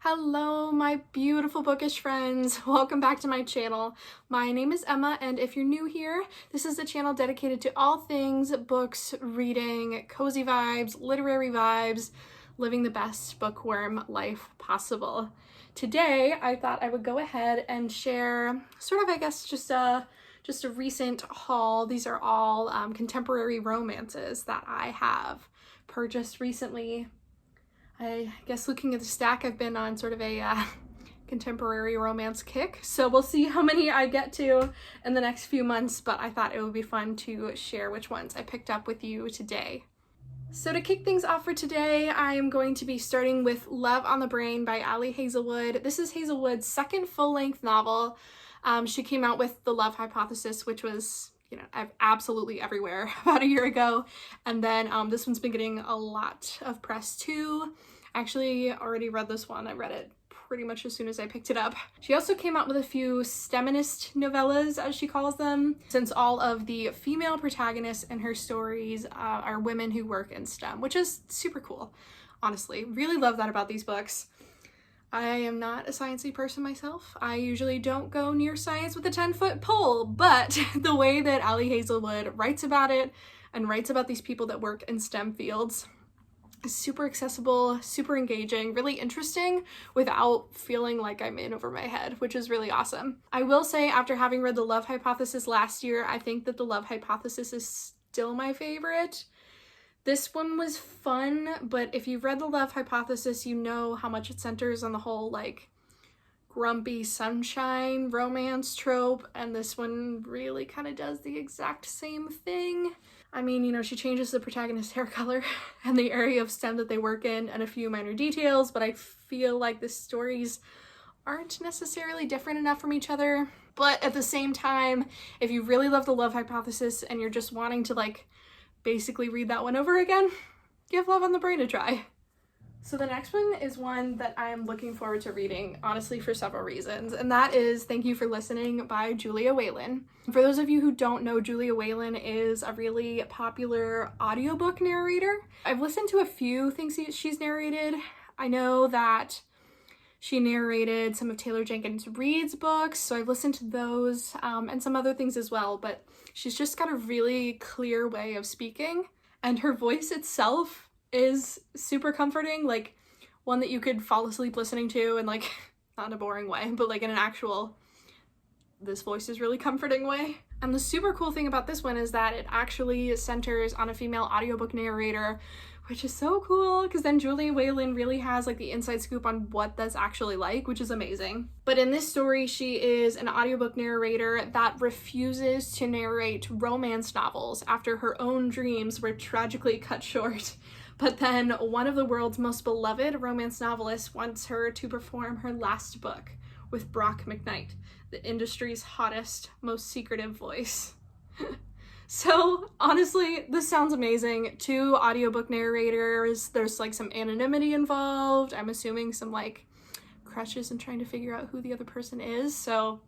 Hello, my beautiful bookish friends. Welcome back to my channel. My name is Emma, and if you're new here, this is a channel dedicated to all things books, reading, cozy vibes, literary vibes, living the best bookworm life possible. Today, I thought I would go ahead and share sort of, I guess, just a recent haul. These are all contemporary romances that I have purchased recently. I guess looking at the stack, I've been on sort of a contemporary romance kick, so we'll see how many I get to in the next few months, but I thought it would be fun to share which ones I picked up with you today. So to kick things off for today, I am going to be starting with Love on the Brain by Ali Hazelwood. This is Hazelwood's second full-length novel. She came out with The Love Hypothesis, which was absolutely everywhere about a year ago. And then this one's been getting a lot of press too. I actually already read this one. I read it pretty much as soon as I picked it up. She also came out with a few STEMinist novellas, as she calls them, since all of the female protagonists in her stories are women who work in STEM, which is super cool, honestly. Really love that about these books. I am not a sciencey person myself. I usually don't go near science with a 10-foot pole, but the way that Ali Hazelwood writes about it and writes about these people that work in STEM fields is super accessible, super engaging, really interesting without feeling like I'm in over my head, which is really awesome. I will say, after having read The Love Hypothesis last year, I think that The Love Hypothesis is still my favorite. This one was fun, but if you've read The Love Hypothesis, you know how much it centers on the whole, like, grumpy sunshine romance trope, and this one really kind of does the exact same thing. I mean, you know, she changes the protagonist's hair color and the area of STEM that they work in and a few minor details, but I feel like the stories aren't necessarily different enough from each other. But at the same time, if you really love The Love Hypothesis and you're just wanting to, like, basically read that one over again, give Love on the Brain a try. So the next one is one that I am looking forward to reading, honestly, for several reasons, and that is Thank You for Listening by Julia Whelan. For those of you who don't know, Julia Whelan is a really popular audiobook narrator. I've listened to a few things she's narrated. I know that she narrated some of Taylor Jenkins Reid's books, so I've listened to those and some other things as well, but she's just got a really clear way of speaking, and her voice itself is super comforting, like one that you could fall asleep listening to, and like, not in a boring way, but like in an actual, this voice is really comforting way. And the super cool thing about this one is that it actually centers on a female audiobook narrator, which is so cool, because then Julia Whelan really has like the inside scoop on what that's actually like, which is amazing. But in this story, she is an audiobook narrator that refuses to narrate romance novels after her own dreams were tragically cut short. But then one of the world's most beloved romance novelists wants her to perform her last book with Brock McKnight, the industry's hottest, most secretive voice. So honestly, this sounds amazing. Two audiobook narrators, there's like some anonymity involved. I'm assuming some like crushes and trying to figure out who the other person is. So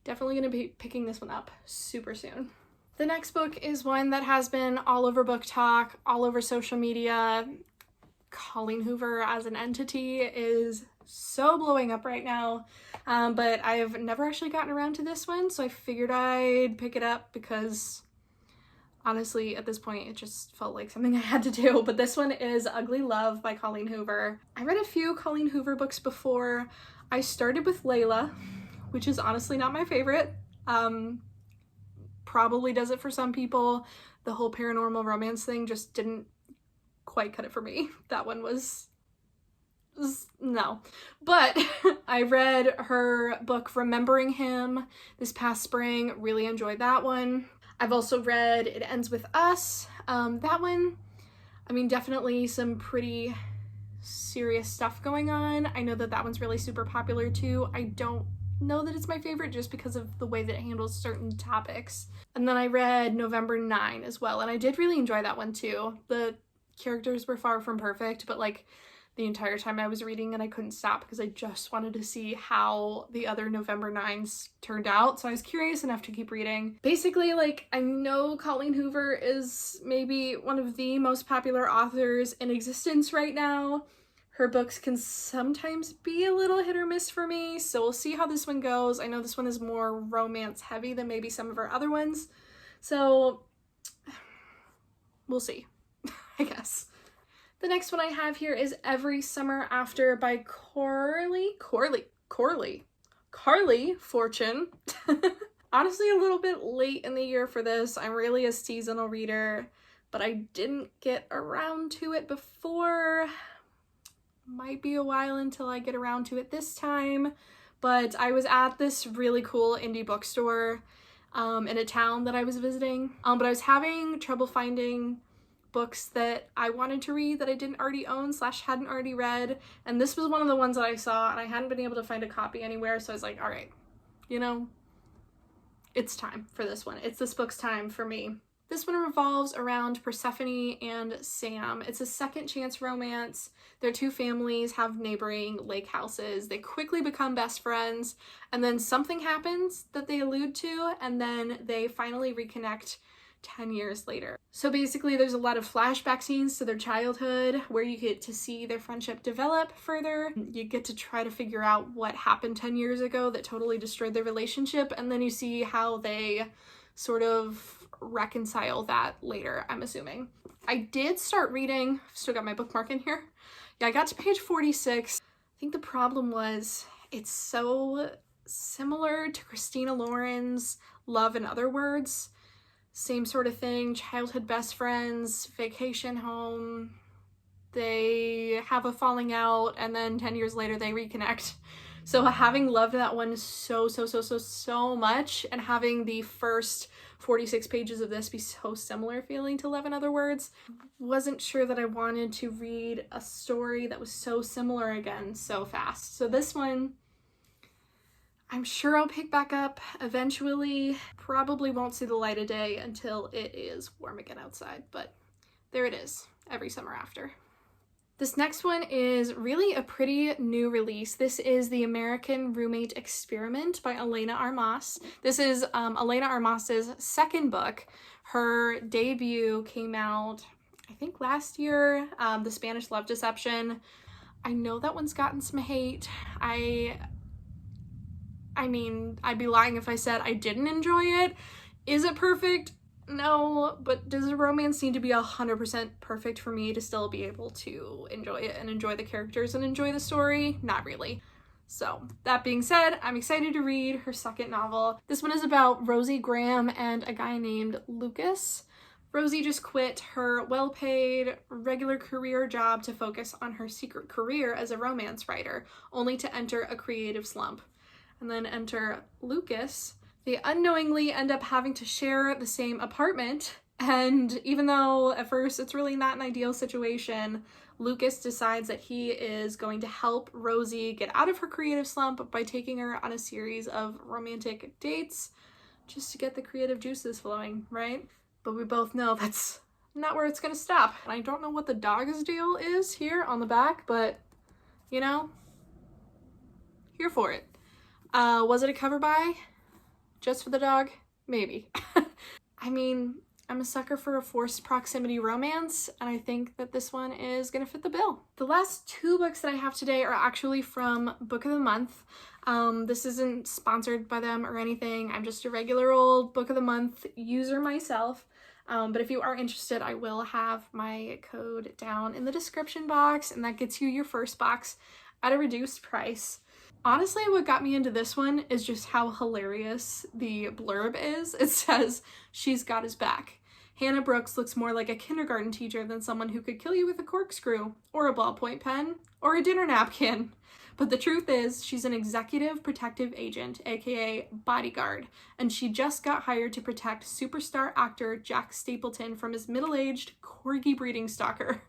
definitely gonna be picking this one up super soon. The next book is one that has been all over book talk, all over social media. Colleen Hoover as an entity is so blowing up right now, but I've never actually gotten around to this one, so I figured I'd pick it up because honestly, at this point, it just felt like something I had to do. But this one is Ugly Love by Colleen Hoover. I read a few Colleen Hoover books before. I started with Layla, which is honestly not my favorite. Probably does it for some people. The whole paranormal romance thing just didn't quite cut it for me. That one was no. But I read her book Remembering Him this past spring. Really enjoyed that one. I've also read It Ends With Us. That one, I mean, definitely some pretty serious stuff going on. I know that that one's really super popular too. I don't know that it's my favorite just because of the way that it handles certain topics. And then I read November 9 as well, and I did really enjoy that one too. The characters were far from perfect, but like the entire time I was reading and I couldn't stop because I just wanted to see how the other November 9s turned out, so I was curious enough to keep reading. Basically, like, I know Colleen Hoover is maybe one of the most popular authors in existence right now. Her books can sometimes be a little hit or miss for me, so we'll see how this one goes. I know this one is more romance heavy than maybe some of her other ones, so we'll see, I guess. The next one I have here is Every Summer After by Carly Fortune. Honestly, a little bit late in the year for this. I'm really a seasonal reader, but I didn't get around to it before. Might be a while until I get around to it this time, but I was at this really cool indie bookstore in a town that I was visiting, but I was having trouble finding books that I wanted to read that I didn't already own / hadn't already read, and this was one of the ones that I saw, and I hadn't been able to find a copy anywhere, so I was like, all right, you know, it's time for this one. It's this book's time for me. This one revolves around Persephone and Sam. It's a second chance romance. Their two families have neighboring lake houses. They quickly become best friends, and then something happens that they allude to, and then they finally reconnect 10 years later. So basically there's a lot of flashback scenes to their childhood where you get to see their friendship develop further. You get to try to figure out what happened 10 years ago that totally destroyed their relationship, and then you see how they sort of reconcile that later, I'm assuming. I did start reading, still got my bookmark in here. Yeah, I got to page 46. I think the problem was it's so similar to Christina Lauren's Love in Other Words. Same sort of thing, childhood best friends, vacation home, they have a falling out, and then 10 years later they reconnect. So having loved that one so much, and having the first 46 pages of this be so similar feeling to Love in Other Words, wasn't sure that I wanted to read a story that was so similar again so fast. So this one, I'm sure I'll pick back up eventually. Probably won't see the light of day until it is warm again outside, but there it is, Every Summer After. This next one is really a pretty new release. This is The American Roommate Experiment by Elena Armas. This is Elena Armas's second book. Her debut came out, I think, last year, The Spanish Love Deception. I know that one's gotten some hate. I mean, I'd be lying if I said I didn't enjoy it. Is it perfect? No, but does a romance need to be 100% perfect for me to still be able to enjoy it and enjoy the characters and enjoy the story? Not really. So that being said, I'm excited to read her second novel. This one is about Rosie Graham and a guy named Lucas. Rosie just quit her well-paid, regular career job to focus on her secret career as a romance writer, only to enter a creative slump. And then enter Lucas. They unknowingly end up having to share the same apartment, and even though at first it's really not an ideal situation, Lucas decides that he is going to help Rosie get out of her creative slump by taking her on a series of romantic dates just to get the creative juices flowing, right? But we both know that's not where it's gonna stop. And I don't know what the dog's deal is here on the back, but you know, here for it. Was it a cover buy? Just for the dog? Maybe. I mean, I'm a sucker for a forced proximity romance, and I think that this one is gonna fit the bill. The last two books that I have today are actually from Book of the Month. This isn't sponsored by them or anything. I'm just a regular old Book of the Month user myself. But if you are interested, I will have my code down in the description box, and that gets you your first box at a reduced price. Honestly, what got me into this one is just how hilarious the blurb is. It says, "She's got his back. Hannah Brooks looks more like a kindergarten teacher than someone who could kill you with a corkscrew, or a ballpoint pen, or a dinner napkin. But the truth is, she's an executive protective agent, aka Bodyguard, and she just got hired to protect superstar actor Jack Stapleton from his middle-aged corgi breeding stalker."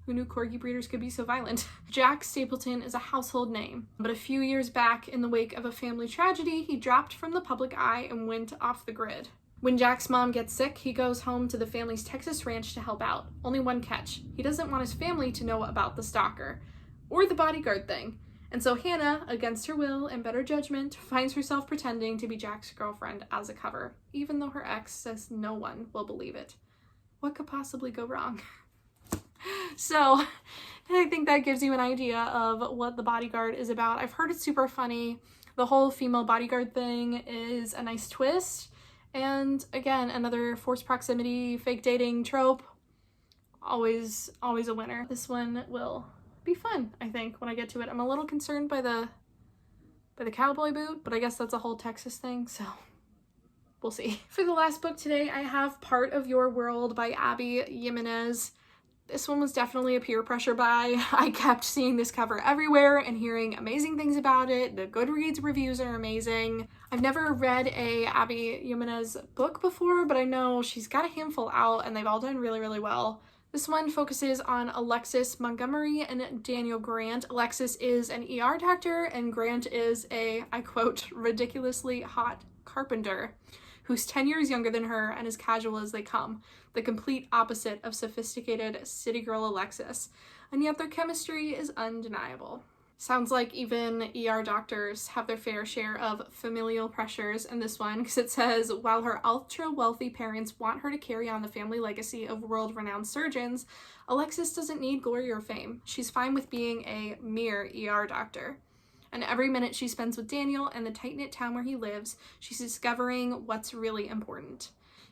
Who knew corgi breeders could be so violent? Jack Stapleton is a household name, but a few years back, in the wake of a family tragedy, he dropped from the public eye and went off the grid. When Jack's mom gets sick, he goes home to the family's Texas ranch to help out. Only one catch: he doesn't want his family to know about the stalker, or the bodyguard thing. And so Hannah, against her will and better judgment, finds herself pretending to be Jack's girlfriend as a cover, even though her ex says no one will believe it. What could possibly go wrong? So And I think that gives you an idea of what The Bodyguard is about. I've heard it's super funny. The whole female bodyguard thing is a nice twist. And again, another forced proximity, fake dating trope. Always a winner. This one will be fun, I think, when I get to it. I'm a little concerned by the cowboy boot, but I guess that's a whole Texas thing, so we'll see. For the last book today, I have Part of Your World by Abby Jimenez. This one was definitely a peer pressure buy. I kept seeing this cover everywhere and hearing amazing things about it. The Goodreads reviews are amazing. I've never read a Abby Jimenez book before, but I know she's got a handful out and they've all done really, really well. This one focuses on Alexis Montgomery and Daniel Grant. Alexis is an ER doctor and Grant is a, I quote, ridiculously hot carpenter who's 10 years younger than her and as casual as they come, the complete opposite of sophisticated city girl Alexis, and yet their chemistry is undeniable. Sounds like even ER doctors have their fair share of familial pressures in this one, because it says, while her ultra-wealthy parents want her to carry on the family legacy of world-renowned surgeons, Alexis doesn't need glory or fame. She's fine with being a mere ER doctor. And every minute she spends with Daniel and the tight-knit town where he lives, she's discovering what's really important.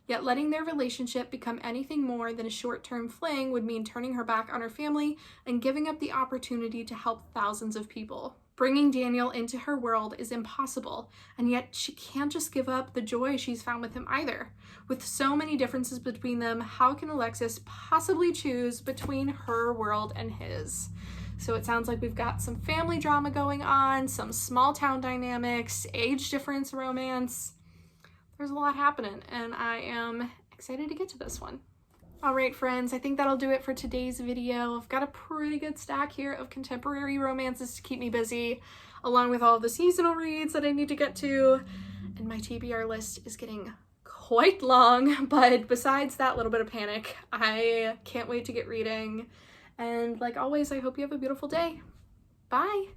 Yet letting their relationship become anything more than a short-term fling would mean turning her back on her family and giving up the opportunity to help thousands of people. Bringing Daniel into her world is impossible, and yet she can't just give up the joy she's found with him either. With so many differences between them, how can Alexis possibly choose between her world and his? So it sounds like we've got some family drama going on, some small town dynamics, age difference romance. There's a lot happening, and I am excited to get to this one. All right, friends, I think that'll do it for today's video. I've got a pretty good stack here of contemporary romances to keep me busy, along with all the seasonal reads that I need to get to, and my TBR list is getting quite long, but besides that little bit of panic, I can't wait to get reading. And like always, I hope you have a beautiful day. Bye!